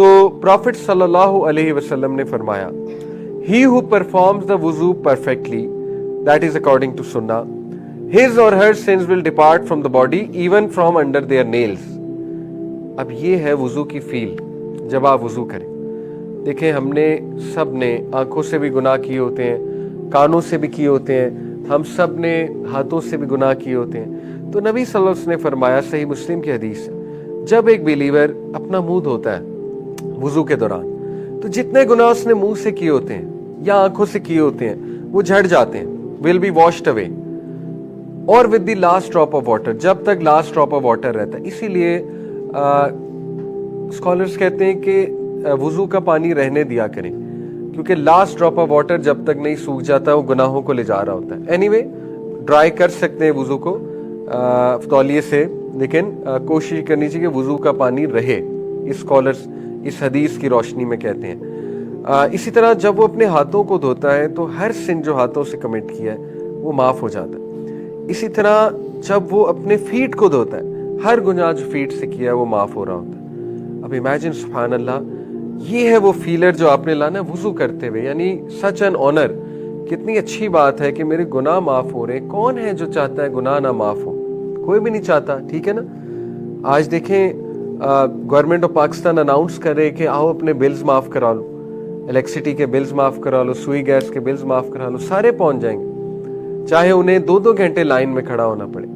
تو Prophet sallallahu alaihi wasallam نے فرمایا he who performs the wuzu perfectly, that is according to sunnah, his or her sins will depart from the body even from under their nails. اب یہ ہے وضو کی فیل جب آپ وضو کریں. دیکھیں ہم نے سب نے آنکھوں سے بھی گناہ کیے ہوتے ہیں, کانوں سے بھی کیے ہوتے ہیں, ہم سب نے ہاتھوں سے بھی گناہ کیے ہوتے ہیں. تو نبی صلی اللہ علیہ وسلم نے فرمایا, صحیح مسلم کی حدیث ہے, جب ایک بلیور اپنا منہ دھوتا ہے وضو کے دوران تو جتنے گناہ اس نے منہ سے کیے ہوتے ہیں یا آنکھوں سے کیے ہوتے ہیں وہ جھڑ جاتے ہیں, will be washed away, اور with the last drop of water, جب تک last drop of water رہتا ہے. اسی لیے اسکالرس کہتے ہیں کہ وضو کا پانی رہنے دیا کریں, کیونکہ لاسٹ ڈراپ آف واٹر جب تک نہیں سوکھ جاتا وہ گناہوں کو لے جا رہا ہوتا ہے. اینی وے ڈرائی کر سکتے ہیں وضو کو تولیے سے, لیکن کوشش کرنی چاہیے کہ وضو کا پانی رہے. اسکالرس اس حدیث کی روشنی میں کہتے ہیں. اسی طرح جب وہ اپنے ہاتھوں کو دھوتا ہے تو ہر سن جو ہاتھوں سے کمٹ کیا ہے وہ معاف ہو جاتا ہے. اسی طرح جب وہ اپنے فیٹ کو دھوتا ہے ہر گناہ جو فیٹ سے کیا ہے وہ معاف ہو رہا ہوتا ہے. اب امیجن سبحان اللہ, یہ ہے وہ فیلر جو آپ نے لانا وضو کرتے ہوئے, یعنی سچ این آنر. کتنی اچھی بات ہے کہ میرے گناہ معاف ہو رہے ہیں. کون ہے جو چاہتا ہے گناہ نہ معاف ہو؟ کوئی بھی نہیں چاہتا, ٹھیک ہے نا. آج دیکھیں گورنمنٹ آف پاکستان اناؤنس کر رہے کہ آؤ اپنے بلز معاف کرا لو, الیکٹریسٹی کے بلز معاف کرا لو, سوئی گیس کے بلز معاف کرا لو, سارے پہنچ جائیں گے, چاہے انہیں 2 گھنٹے لائن میں کھڑا ہونا پڑے.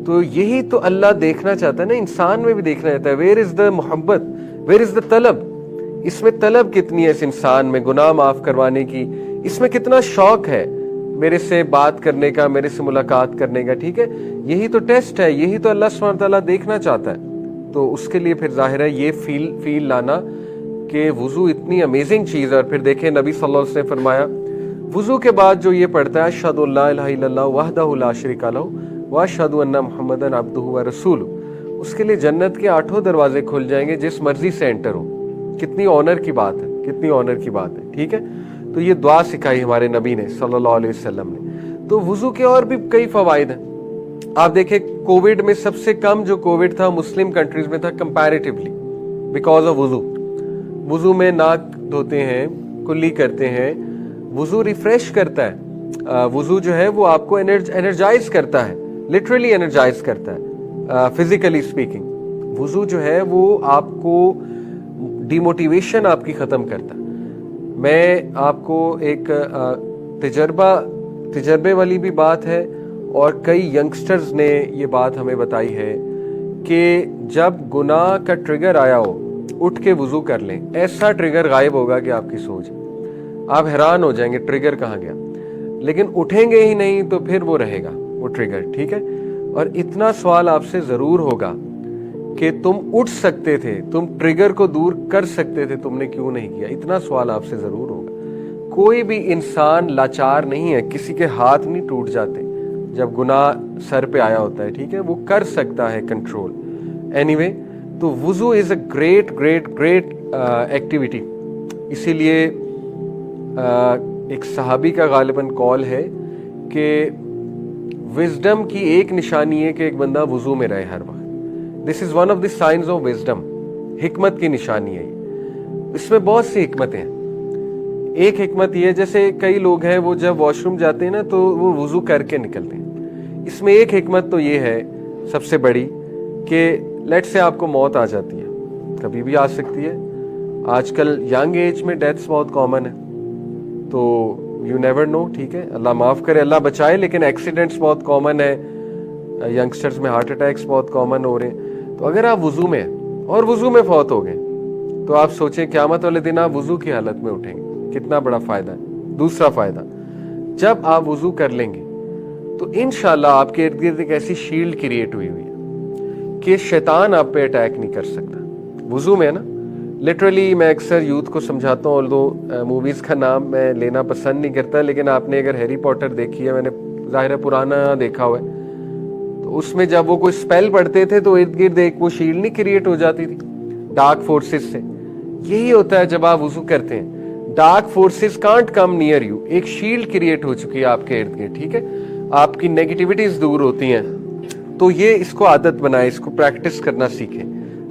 تو یہی تو اللہ دیکھنا چاہتا ہے نا, انسان میں بھی دیکھنا چاہتا ہے. ویئر از دا محبت, ویئر از دا طلب. اس میں طلب کتنی ہے اس انسان میں گناہ معاف کروانے کی, اس میں کتنا شوق ہے میرے سے بات کرنے کا, میرے سے ملاقات کرنے کا. ٹھیک ہے, یہی تو ٹیسٹ ہے, یہی تو اللہ سبحانہ تعالیٰ دیکھنا چاہتا ہے. تو اس کے لیے پھر ظاہر ہے یہ فیل لانا کہ وضو اتنی امیزنگ چیز ہے. اور پھر دیکھیں نبی صلی اللہ علیہ وسلم نے فرمایا وضو کے بعد جو یہ پڑھتا ہے اشہد ان لا الہ الا اللہ وحدہ لا شریک لہ واشہد ان محمدا عبدہ ورسولہ, اس کے لیے جنت کے 8 دروازے کھل جائیں گے, جس مرضی سے انٹر ہو. کتنی آنر کی بات ہے, کتنی آنر کی بات ہے. ٹھیک ہے, تو یہ دعا سکھائی ہمارے نبی نے صلی اللہ علیہ وسلم نے. تو وضو کے اور بھی کئی فوائد ہیں. آپ دیکھیں کووڈ میں سب سے کم جو کووڈ تھا مسلم کنٹریز میں تھا کمپیریٹیولی, بیکاز آف وضو. وضو میں ناک دھوتے ہیں, کلی کرتے ہیں, وضو ریفریش کرتا ہے. وضو جو ہے وہ آپ کو انرجائز کرتا ہے, لٹرلی انرجائز کرتا ہے فزیکلی اسپیکنگ. وضو جو ہے وہ آپ کو ڈیموٹیویشن آپ کی ختم کرتا ہے. میں آپ کو ایک تجربے والی بھی بات ہے, اور کئی ینگسٹرز نے یہ بات ہمیں بتائی ہے کہ جب گناہ کا ٹریگر آیا ہو اٹھ کے وضو کر لیں, ایسا ٹریگر غائب ہوگا کہ آپ کی سوچ, آپ حیران ہو جائیں گے ٹریگر کہاں گیا. لیکن اٹھیں گے ہی نہیں تو پھر وہ رہے گا وہ ٹریگر. ٹھیک ہے, اور اتنا سوال آپ سے ضرور ہوگا کہ تم اٹھ سکتے تھے, تم ٹریگر کو دور کر سکتے تھے, تم نے کیوں نہیں کیا. اتنا سوال آپ سے ضرور ہوگا. کوئی بھی انسان لاچار نہیں ہے, کسی کے ہاتھ نہیں ٹوٹ جاتے جب گناہ سر پہ آیا ہوتا ہے. ٹھیک ہے, وہ کر سکتا ہے کنٹرول. اینی وے, تو وضو is a great great great activity. اسی لیے ایک صحابی کا غالباً قول ہے کہ وزڈم کی ایک نشانی ہے کہ ایک بندہ وضو میں رہے ہر وقت. This is one of the signs of wisdom. حکمت کی نشانی ہے یہ. اس میں بہت سی حکمتیں ہیں. ایک حکمت یہ ہے, جیسے کئی لوگ ہیں وہ جب واش روم جاتے ہیں نا تو وہ وضو کر کے نکلتے ہیں. اس میں ایک حکمت تو یہ ہے سب سے بڑی کہ لیٹ سے آپ کو موت آ جاتی ہے, کبھی بھی آ سکتی ہے. آج کل ینگ ایج میں ڈیتھس بہت کامن ہے, تو یو نیور نو. ٹھیک ہے, اللہ معاف کرے, اللہ بچائے, لیکن ایکسیڈنٹس بہت کامن ہے. ینگسٹرز میں ہارٹ اٹیکس بہت کامن ہو رہے ہیں. تو اگر آپ وضو میں اور وضو میں فوت ہو گئے تو آپ سوچیں قیامت والے دن آپ وضو کی حالت میں اٹھیں گے, کتنا بڑا فائدہ ہے. دوسرا فائدہ, جب آپ وضو کر لیں گے تو انشاءاللہ آپ کے ارد گرد ایک ایسی شیلڈ کریٹ ہوئی ہے کہ شیطان آپ پہ اٹیک نہیں کر سکتا. وضو میں نا لٹرلی, میں اکثر یوتھ کو سمجھاتا ہوں, although موویز کا نام میں لینا پسند نہیں کرتا, لیکن آپ نے اگر ہیری پوٹر دیکھی ہے, میں نے ظاہر ہے پرانا دیکھا ہوا ہے, تو اس میں جب وہ کوئی اسپیل پڑھتے تھے تو ارد گرد ایک وہ شیلڈ نہیں کریٹ ہو جاتی تھی ڈارک فورسز سے. یہی ہوتا ہے جب آپ وضو کرتے ہیں, dark forces can't come near you. ایک شیلڈ کریٹ ہو چکی ہے آپ کے ارد گرد. ٹھیک ہے, آپ کی نیگیٹیوٹیز دور ہوتی ہیں. تو یہ اس کو عادت بنائے, اس کو پریکٹس کرنا سیکھیں.